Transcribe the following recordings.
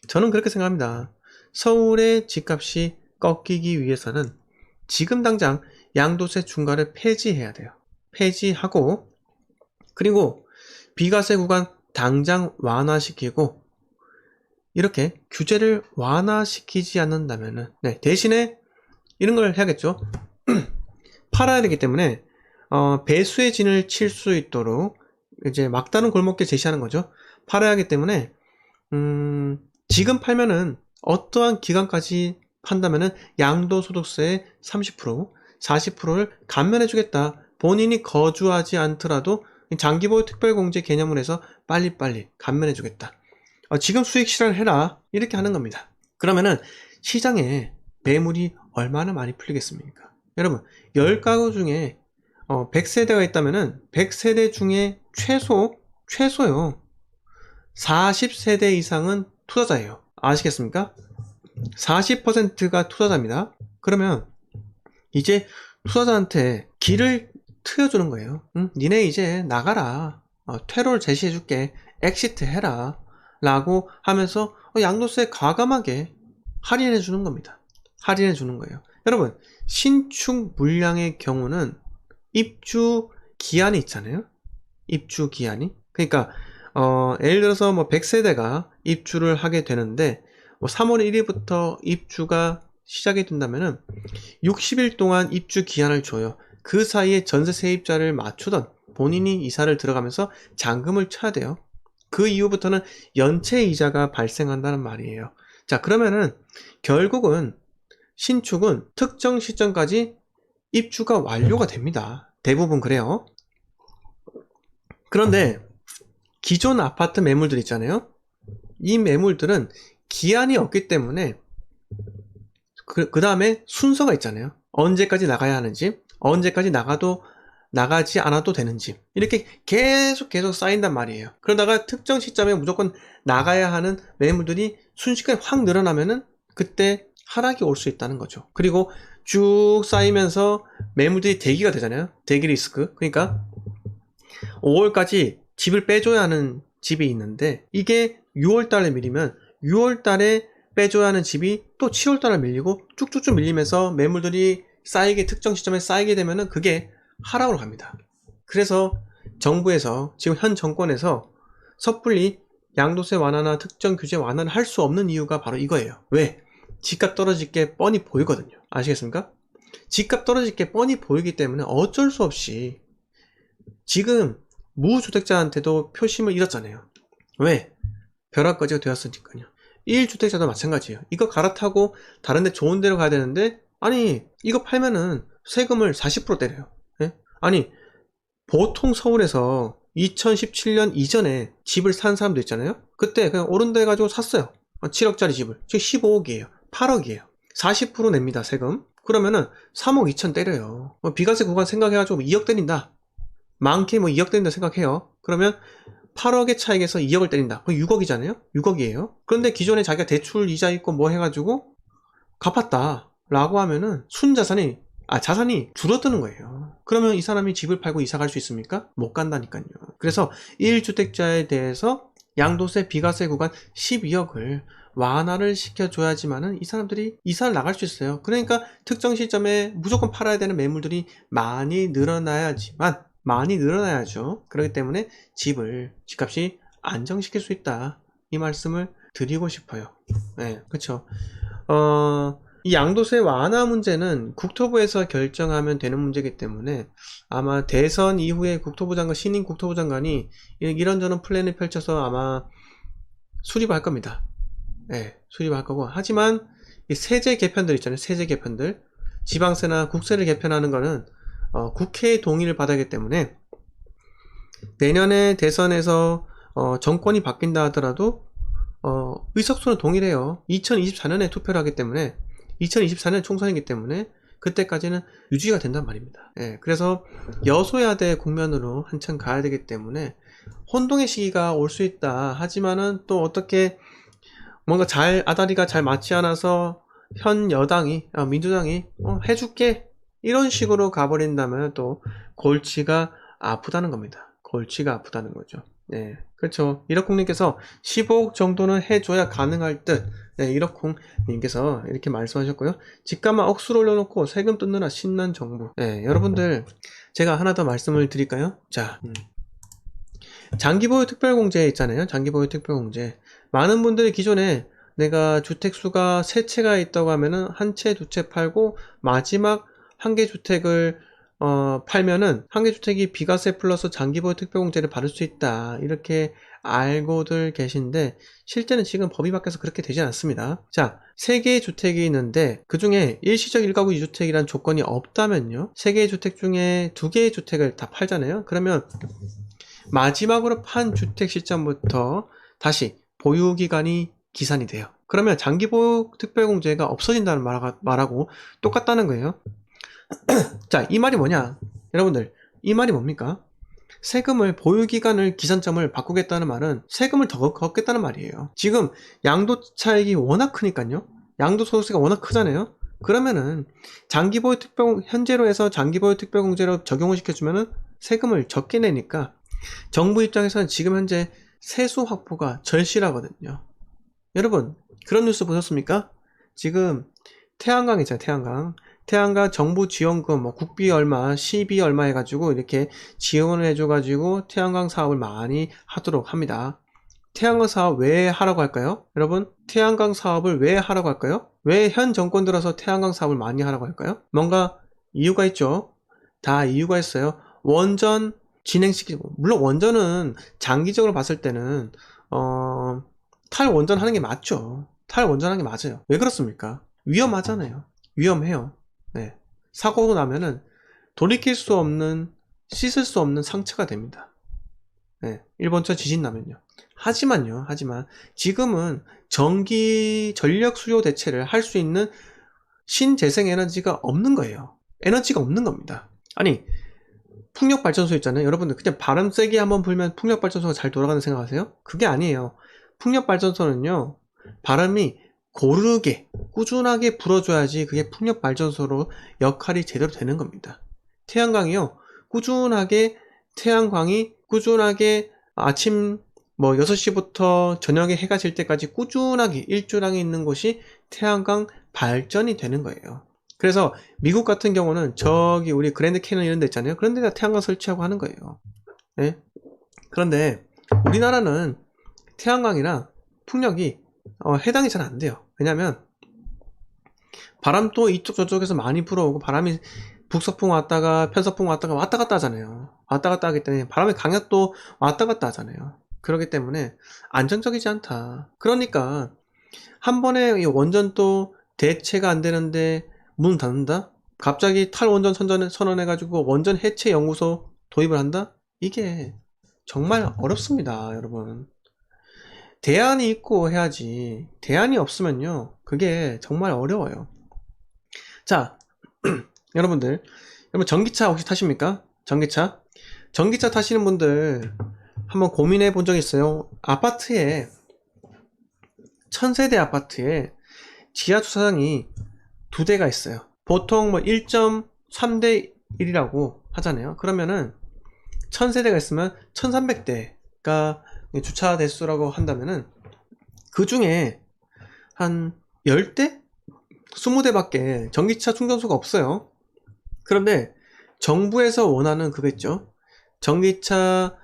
저는 그렇게 생각합니다. 서울의 집값이 꺾이기 위해서는 지금 당장 양도세 중과를 폐지해야 돼요. 폐지하고, 그리고 비과세 구간 당장 완화시키고, 이렇게 규제를 완화시키지 않는다면은, 대신에 이런 걸 해야겠죠. 팔아야 되기 때문에 배수의 진을 칠 수 있도록 이제 막다른 골목길 제시하는 거죠. 팔아야 하기 때문에 지금 팔면은 어떠한 기간까지 판다면은 양도소득세의 30%, 40%를 감면해 주겠다. 본인이 거주하지 않더라도 장기보유 특별공제 개념을 해서 빨리빨리 감면해 주겠다. 지금 수익 실현해라. 이렇게 하는 겁니다. 그러면은 시장에 매물이 얼마나 많이 풀리겠습니까? 여러분, 10가구 중에 100세대가 있다면은 100세대 중에 최소요. 40세대 이상은 투자자예요. 아시겠습니까? 40%가 투자자입니다. 그러면 이제 투자자한테 길을 트여주는 거예요. 니네 이제 나가라. 퇴로를 제시해줄게. 엑시트 해라. 라고 하면서 양도세 과감하게 할인해주는 겁니다. 할인해주는 거예요. 여러분, 신축 물량의 경우는 입주 기한이 있잖아요. 입주 기한이. 그러니까 예를 들어서 100세대가 입주를 하게 되는데 3월 1일부터 입주가 시작이 된다면은 60일 동안 입주 기한을 줘요. 그 사이에 전세 세입자를 맞추던 본인이 이사를 들어가면서 잔금을 쳐야 돼요. 그 이후부터는 연체 이자가 발생한다는 말이에요. 자, 그러면은 결국은 신축은 특정 시점까지 입주가 완료가 됩니다. 대부분 그래요. 그런데 기존 아파트 매물들 있잖아요. 이 매물들은 기한이 없기 때문에 그 다음에 순서가 있잖아요. 언제까지 나가야 하는지, 언제까지 나가지 않아도 되는지, 이렇게 계속 쌓인단 말이에요. 그러다가 특정 시점에 무조건 나가야 하는 매물들이 순식간에 확 늘어나면은 그때 하락이 올 수 있다는 거죠. 그리고 쭉 쌓이면서 매물들이 대기가 되잖아요. 대기 리스크. 그러니까 5월까지 집을 빼줘야 하는 집이 있는데 이게 6월달에 밀리면 6월달에 빼줘야 하는 집이 또 7월달에 밀리고 쭉쭉쭉 밀리면서 매물들이 특정 시점에 쌓이게 되면은 그게 하락으로 갑니다. 그래서 정부에서 지금 현 정권에서 섣불리 양도세 완화나 특정 규제 완화를 할 수 없는 이유가 바로 이거예요. 왜? 집값 떨어질 게 뻔히 보이거든요. 아시겠습니까? 집값 떨어질 게 뻔히 보이기 때문에 어쩔 수 없이 지금 무주택자한테도 표심을 잃었잖아요. 왜? 벼락거지가 되었으니까요. 1주택자도 마찬가지예요. 이거 갈아타고 다른데 좋은 데로 가야 되는데 아니 이거 팔면은 세금을 40% 때려요. 예? 아니 보통 서울에서 2017년 이전에 집을 산 사람도 있잖아요. 그때 그냥 오른다 해가지고 샀어요. 7억짜리 집을. 지금 15억이에요. 8억이에요. 40% 냅니다. 세금. 그러면은 3억 2천 때려요. 비과세 구간 생각해가지고 2억 때린다. 많게 2억 때린다 생각해요. 그러면 8억의 차익에서 2억을 때린다. 그럼 6억이잖아요? 6억이에요. 그런데 기존에 자기가 대출 이자 있고 뭐 해가지고 갚았다. 라고 하면은 자산이 줄어드는 거예요. 그러면 이 사람이 집을 팔고 이사 갈 수 있습니까? 못 간다니까요. 그래서 1주택자에 대해서 양도세 비과세 구간 12억을 완화를 시켜줘야지만은 이 사람들이 이사를 나갈 수 있어요. 그러니까 특정 시점에 무조건 팔아야 되는 매물들이 많이 늘어나야죠. 그렇기 때문에 집값이 안정시킬 수 있다. 이 말씀을 드리고 싶어요. 네, 그쵸. 이 양도세 완화 문제는 국토부에서 결정하면 되는 문제이기 때문에 아마 대선 이후에 신임 국토부 장관이 이런저런 플랜을 펼쳐서 아마 수립할 겁니다. 네, 수립할 거고. 하지만 이 세제 개편들 있잖아요. 세제 개편들. 지방세나 국세를 개편하는 거는 국회의 동의를 받아야 하기 때문에 내년에 대선에서 정권이 바뀐다 하더라도 의석수는 동일해요. 2024년에 투표를 하기 때문에 2024년 총선이기 때문에 그때까지는 유지가 된단 말입니다. 그래서 여소야대 국면으로 한참 가야 되기 때문에 혼동의 시기가 올 수 있다. 하지만은 또 어떻게 뭔가 아다리가 잘 맞지 않아서 현 여당이 민주당이 해줄게 이런 식으로 가버린다면 또 골치가 아프다는 겁니다. 골치가 아프다는 거죠. 그렇죠. 1억콩님께서 15억 정도는 해줘야 가능할 듯. 네, 1억콩님께서 이렇게 말씀하셨고요. 집값만 억수로 올려놓고 세금 뜯느라 신난 정부. 네, 여러분들 제가 하나 더 말씀을 드릴까요? 자, 장기보유 특별공제 있잖아요. 장기보유 특별공제. 많은 분들이 기존에 내가 주택수가 3채가 있다고 하면은 한 채, 2채 팔고 마지막 한 개 주택을 팔면은 한 개 주택이 비과세 플러스 장기보유 특별공제를 받을 수 있다. 이렇게 알고들 계신데 실제는 지금 법이 바뀌어서 그렇게 되지 않습니다. 자, 3개의 주택이 있는데 그 중에 일시적 1가구 2주택이란 조건이 없다면요. 3개의 주택 중에 2개의 주택을 다 팔잖아요. 그러면 마지막으로 판 주택 시점부터 다시 보유기간이 기산이 돼요. 그러면 장기보유 특별공제가 없어진다는 말하고 똑같다는 거예요. 자, 이 말이 뭐냐? 여러분들, 이 말이 뭡니까? 세금을, 보유기간을, 기산점을 바꾸겠다는 말은 세금을 더 걷겠다는 말이에요. 지금 양도차익이 워낙 크니까요. 양도소득세가 워낙 크잖아요. 그러면은 장기보유 현재로 해서 장기보유 특별공제로 적용을 시켜주면은 세금을 적게 내니까 정부 입장에서는 지금 현재 세수 확보가 절실하거든요. 여러분, 그런 뉴스 보셨습니까? 지금 태양광 있잖아요. 태양광 정부 지원금 뭐 국비 얼마, 시비 얼마 해가지고 이렇게 지원을 해줘가지고 태양광 사업을 많이 하도록 합니다. 태양광 사업 왜 하라고 할까요? 여러분, 태양광 사업을 왜 하라고 할까요? 왜 현 정권 들어서 태양광 사업을 많이 하라고 할까요? 뭔가 이유가 있죠. 다 이유가 있어요. 원전 진행시키고, 물론 원전은 장기적으로 봤을 때는 탈원전 하는 게 맞죠. 탈원전 하는 게 맞아요. 왜 그렇습니까? 위험하잖아요. 위험해요. 네. 사고가 나면은 돌이킬 수 없는, 씻을 수 없는 상처가 됩니다. 네. 일본처럼 지진 나면요. 하지만 지금은 전력 수요 대체를 할 수 있는 신재생 에너지가 없는 거예요. 에너지가 없는 겁니다. 아니, 풍력발전소 있잖아요. 여러분들 그냥 바람 세게 한번 불면 풍력발전소가 잘 돌아가는 생각하세요? 그게 아니에요. 풍력발전소는요, 바람이 고르게 꾸준하게 불어줘야지 그게 풍력발전소로 역할이 제대로 되는 겁니다. 태양광이 꾸준하게 아침 6시부터 저녁에 해가 질 때까지 꾸준하게 일주랑에 있는 곳이 태양광 발전이 되는 거예요. 그래서 미국 같은 경우는 저기 우리 그랜드 캐년 이런 데 있잖아요. 그런 데다 태양광 설치하고 하는 거예요. 네? 그런데 우리나라는 태양광이랑 풍력이 해당이 잘 안 돼요. 왜냐면 바람도 이쪽 저쪽에서 많이 불어오고 바람이 북서풍 왔다가 편서풍 왔다가 왔다 갔다 하잖아요. 왔다 갔다 하기 때문에 바람의 강약도 왔다 갔다 하잖아요. 그렇기 때문에 안정적이지 않다. 그러니까 한 번에 이 원전도 대체가 안 되는데 문 닫는다? 갑자기 탈원전 선언해가지고 원전 해체 연구소 도입을 한다? 이게 정말 어렵습니다, 여러분. 대안이 있고 해야지. 대안이 없으면요, 그게 정말 어려워요. 자, 여러분 전기차 혹시 타십니까? 전기차 타시는 분들 한번 고민해 본 적 있어요? 1000세대 아파트에 지하 주차장이 2대가 있어요. 보통 1.3대 1이라고 하잖아요. 그러면은 1000세대가 있으면 1300대가 주차 대수라고 한다면은 그 중에 한 10대? 20대밖에 전기차 충전소가 없어요. 그런데 정부에서 원하는 그거있죠. 전기차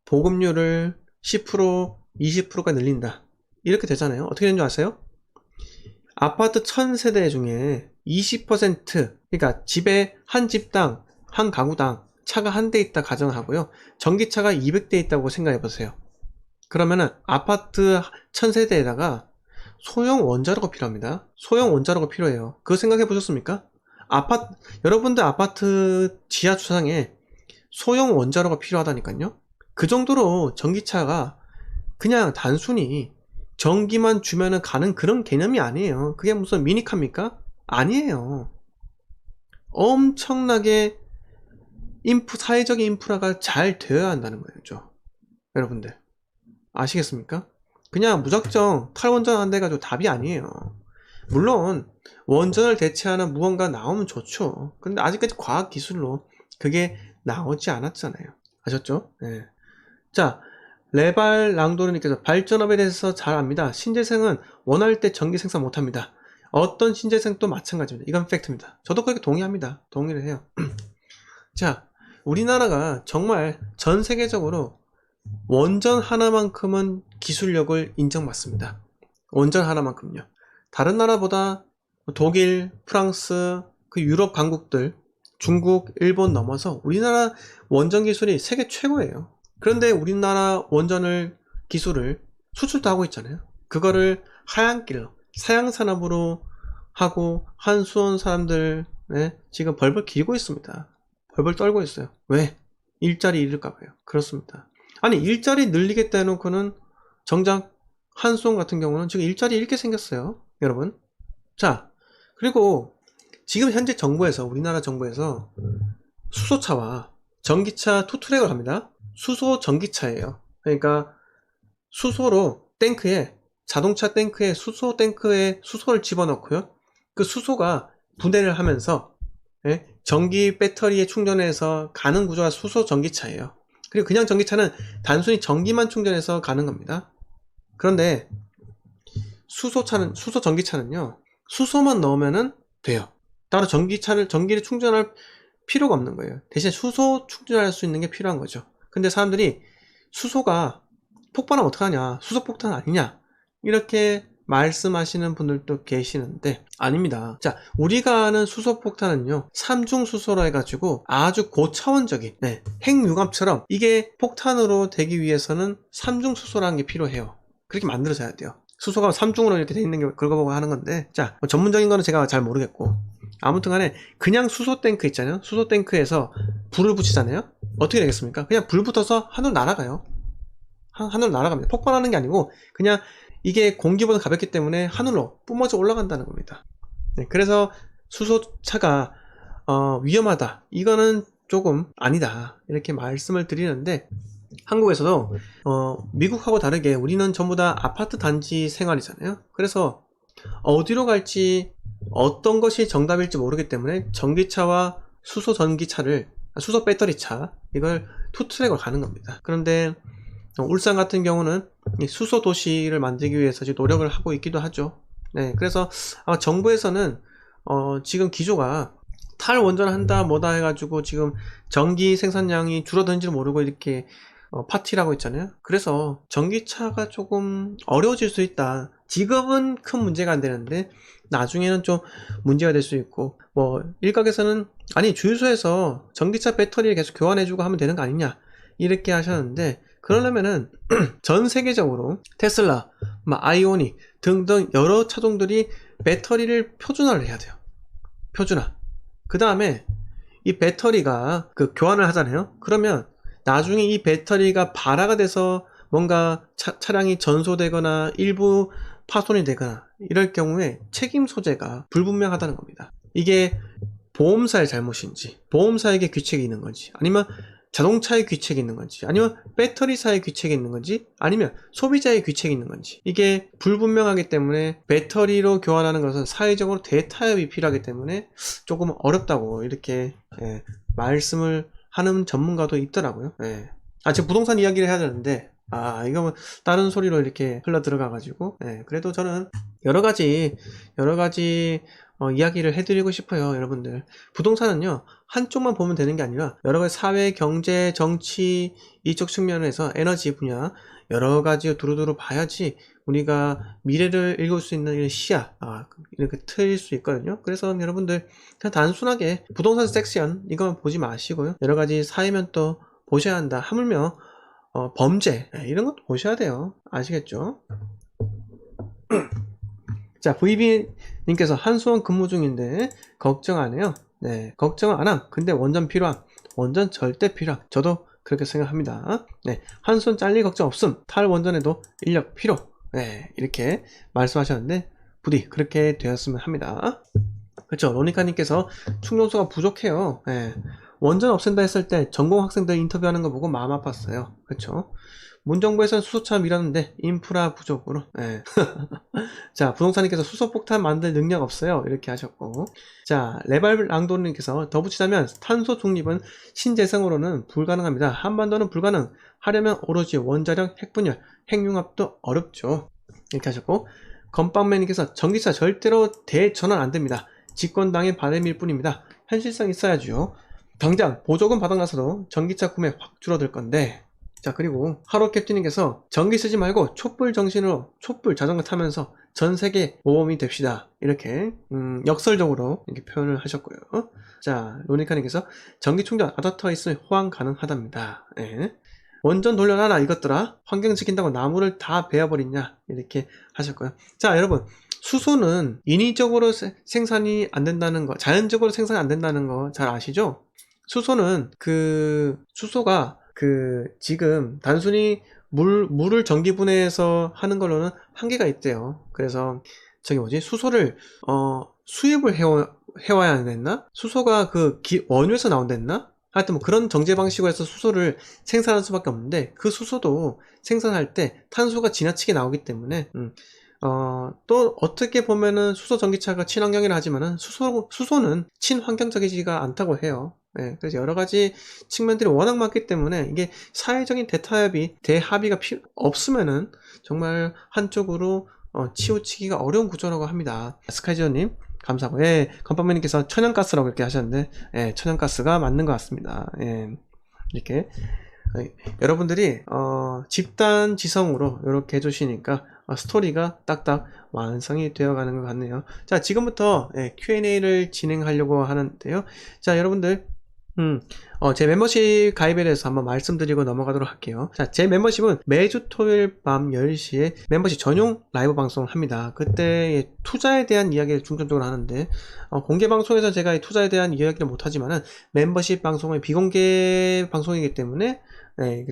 보급률을 10%, 20%가 늘린다. 이렇게 되잖아요. 어떻게 되는 줄 아세요? 아파트 1000세대 중에 20%, 그러니까 집에 한 집당, 한 가구당 차가 한 대 있다 가정하고요. 전기차가 200대 있다고 생각해 보세요. 그러면은 아파트 1000세대에다가 소형 원자로가 필요합니다. 소형 원자로가 필요해요. 그거 생각해 보셨습니까? 여러분들 아파트 지하 주차장에 소형 원자로가 필요하다니까요. 그 정도로 전기차가 그냥 단순히 전기만 주면은 가는 그런 개념이 아니에요. 그게 무슨 미니카입니까? 아니에요. 엄청나게 사회적인 인프라가 잘 되어야 한다는 거죠. 여러분들 아시겠습니까? 그냥 무작정 탈원전 안 돼가지고 답이 아니에요. 물론 원전을 대체하는 무언가 나오면 좋죠. 근데 아직까지 과학기술로 그게 나오지 않았잖아요. 아셨죠? 네. 자, 레발 랑도르님께서 발전업에 대해서 잘 압니다. 신재생은 원할 때 전기 생산 못합니다. 어떤 신재생도 마찬가지입니다. 이건 팩트입니다. 저도 그렇게 동의합니다. 동의를 해요. 자, 우리나라가 정말 전 세계적으로 원전 하나만큼은 기술력을 인정받습니다. 원전 하나만큼요. 다른 나라보다 독일, 프랑스, 그 유럽 강국들, 중국, 일본 넘어서 우리나라 원전 기술이 세계 최고예요. 그런데 우리나라 원전을 기술을 수출도 하고 있잖아요. 그거를 하얀길로 사양산업으로 하고 한수원 사람들 지금 벌벌 기고 있습니다. 벌벌 떨고 있어요. 왜? 일자리 잃을까봐요. 그렇습니다. 아니 일자리 늘리겠다 해놓고는 정작 한수원 같은 경우는 지금 일자리 잃게 생겼어요. 여러분. 자, 그리고 지금 현재 정부에서 우리나라 정부에서 수소차와 전기차 투트랙을 합니다. 수소 전기차예요. 그러니까 수소로 탱크에 자동차 탱크에 수소 탱크에 수소를 집어넣고요. 그 수소가 분해를 하면서 전기 배터리에 충전해서 가는 구조가 수소 전기차예요. 그리고 그냥 전기차는 단순히 전기만 충전해서 가는 겁니다. 그런데 수소 전기차는요. 수소만 넣으면은 돼요. 따로 전기를 충전할 필요가 없는 거예요. 대신 수소 충전할 수 있는 게 필요한 거죠. 근데 사람들이 수소가 폭발하면 어떡하냐, 수소 폭탄 아니냐 이렇게 말씀하시는 분들도 계시는데 아닙니다. 자, 우리가 아는 수소 폭탄은요 삼중 수소라 해가지고 아주 고차원적인 핵융합처럼 이게 폭탄으로 되기 위해서는 삼중 수소라는 게 필요해요. 그렇게 만들어져야 돼요. 수소가 삼중으로 이렇게 돼 있는 게 그거 보고 하는 건데, 자, 전문적인 거는 제가 잘 모르겠고 아무튼 간에 그냥 수소 탱크 있잖아요. 수소 탱크에서 불을 붙이잖아요. 어떻게 되겠습니까? 그냥 불 붙어서 하늘 날아가요. 하늘 날아갑니다. 폭발하는 게 아니고 그냥 이게 공기보다 가볍기 때문에 하늘로 뿜어져 올라간다는 겁니다. 그래서 수소차가 위험하다, 이거는 조금 아니다 이렇게 말씀을 드리는데, 한국에서도 미국하고 다르게 우리는 전부 다 아파트 단지 생활이잖아요. 그래서 어디로 갈지 어떤 것이 정답일지 모르기 때문에 전기차와 수소 배터리차 이걸 투트랙으로 가는 겁니다. 그런데 울산 같은 경우는 수소 도시를 만들기 위해서 지금 노력을 하고 있기도 하죠. 그래서 아마 정부에서는 지금 기조가 탈원전 한다 뭐다 해가지고 지금 전기 생산량이 줄어드는지도 모르고 이렇게 파티를 하고 있잖아요. 그래서 전기차가 조금 어려워질 수 있다. 지금은 큰 문제가 안 되는데 나중에는 좀 문제가 될 수 있고, 뭐 일각에서는 아니 주유소에서 전기차 배터리를 계속 교환해주고 하면 되는 거 아니냐 이렇게 하셨는데, 그러려면은 전 세계적으로 테슬라, 아이오닉 등등 여러 차종들이 배터리를 표준화를 해야 돼요. 표준화. 그 다음에 이 배터리가 그 교환을 하잖아요. 그러면 나중에 이 배터리가 발화가 돼서 뭔가 차량이 전소되거나 일부 파손이 되거나 이럴 경우에 책임 소재가 불분명하다는 겁니다. 이게 보험사의 잘못인지, 보험사에게 귀책이 있는 건지, 아니면 자동차의 귀책이 있는 건지, 아니면 배터리사의 귀책이 있는 건지, 아니면 소비자의 귀책이 있는 건지, 이게 불분명하기 때문에 배터리로 교환하는 것은 사회적으로 대타협이 필요하기 때문에 조금 어렵다고 이렇게 말씀을 하는 전문가도 있더라고요. 지금 부동산 이야기를 해야 되는데 이거 뭐 다른 소리로 이렇게 흘러 들어가가지고 그래도 저는 여러 가지 이야기를 해드리고 싶어요. 여러분들, 부동산은요 한쪽만 보면 되는 게 아니라 여러 가지 사회, 경제, 정치 이쪽 측면에서 에너지 분야 여러 가지 두루두루 봐야지 우리가 미래를 읽을 수 있는 이런 시야 이렇게 틀릴 수 있거든요. 그래서 여러분들 그냥 단순하게 부동산 섹션 이거만 보지 마시고요, 여러 가지 사회면도 보셔야 한다. 하물며 범죄 이런 것도 보셔야 돼요. 아시겠죠? 자, VB님께서 한수원 근무 중인데 걱정 안 해요. 걱정 안 함. 근데 원전 필요함. 원전 절대 필요함. 저도 그렇게 생각합니다. 한수원 잘릴 걱정 없음. 탈원전에도 인력 필요. 이렇게 말씀하셨는데 부디 그렇게 되었으면 합니다. 그렇죠. 로니카님께서 충전소가 부족해요. 원전 없앤다 했을 때 전공 학생들 인터뷰하는 거 보고 마음 아팠어요. 그렇죠. 문정부에서는 수소차 밀었는데 인프라 부족으로. 예. 자, 부동산님께서 수소폭탄 만들 능력 없어요. 이렇게 하셨고. 자, 레발랑도님께서 덧붙이자면 탄소 중립은 신재생으로는 불가능합니다. 한반도는 불가능. 하려면 오로지 원자력, 핵분열, 핵융합도 어렵죠. 이렇게 하셨고. 건빵맨님께서 전기차 절대로 대전환 안 됩니다. 집권당의 바람일 뿐입니다. 현실성 있어야죠. 당장 보조금 받아나서도 전기차 구매 확 줄어들 건데. 자, 그리고 하루 캡틴님께서 전기 쓰지 말고 촛불 정신으로 촛불 자전거 타면서 전 세계 모험이 됩시다. 이렇게 역설적으로 이렇게 표현을 하셨고요. 자, 로니카님께서 전기 충전 아답터 있으면 호환 가능하답니다. 예. 원전 돌려놔라 이것들아. 환경 지킨다고 나무를 다 베어버리냐 이렇게 하셨고요. 자, 여러분, 수소는 인위적으로 생산이 안 된다는 거, 자연적으로 생산이 안 된다는 거 잘 아시죠? 수소가 지금 단순히 물을 전기분해해서 하는 걸로는 한계가 있대요. 그래서 수소를 수입을 해와야 됐나? 수소가 원유에서 나온댔나? 하여튼 뭐 그런 정제 방식으로 해서 수소를 생산할 수밖에 없는데, 그 수소도 생산할 때 탄소가 지나치게 나오기 때문에 또 어떻게 보면은 수소 전기차가 친환경이라 하지만은 수소는 친환경적이지가 않다고 해요. 네, 그래서 여러 가지 측면들이 워낙 많기 때문에 이게 사회적인 대합의가 없으면은 정말 한쪽으로 치우치기가 어려운 구조라고 합니다. 스카이지어님 감사하고, 예, 건빵맨님께서 천연가스라고 이렇게 하셨는데, 예, 천연가스가 맞는 것 같습니다. 예, 이렇게 여러분들이 집단 지성으로 이렇게 해주시니까 스토리가 딱딱 완성이 되어가는 것 같네요. 자, 지금부터 Q&A를 진행하려고 하는데요. 자, 여러분들 제 멤버십 가입에 대해서 한번 말씀드리고 넘어가도록 할게요. 자, 제 멤버십은 매주 토요일 밤 10시에 멤버십 전용 라이브 방송을 합니다. 그때 투자에 대한 이야기를 중점적으로 하는데, 공개 방송에서 제가 이 투자에 대한 이야기를 못하지만은 멤버십 방송은 비공개 방송이기 때문에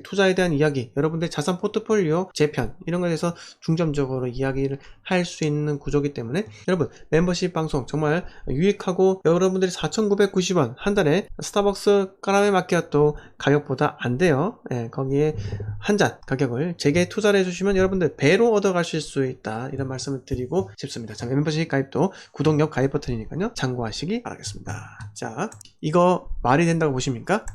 투자에 대한 이야기, 여러분들 자산 포트폴리오 재편 이런 거에 대해서 중점적으로 이야기를 할 수 있는 구조이기 때문에, 여러분 멤버십 방송 정말 유익하고, 여러분들이 4,990원 한 달에 스타벅스 까라멜 마키아토 가격보다 안 돼요. 거기에 한 잔 가격을 제게 투자를 해주시면 여러분들 배로 얻어 가실 수 있다, 이런 말씀을 드리고 싶습니다. 자, 멤버십 가입도 구독력 가입 버튼이니까요, 참고하시기 바라겠습니다. 자, 이거 말이 된다고 보십니까?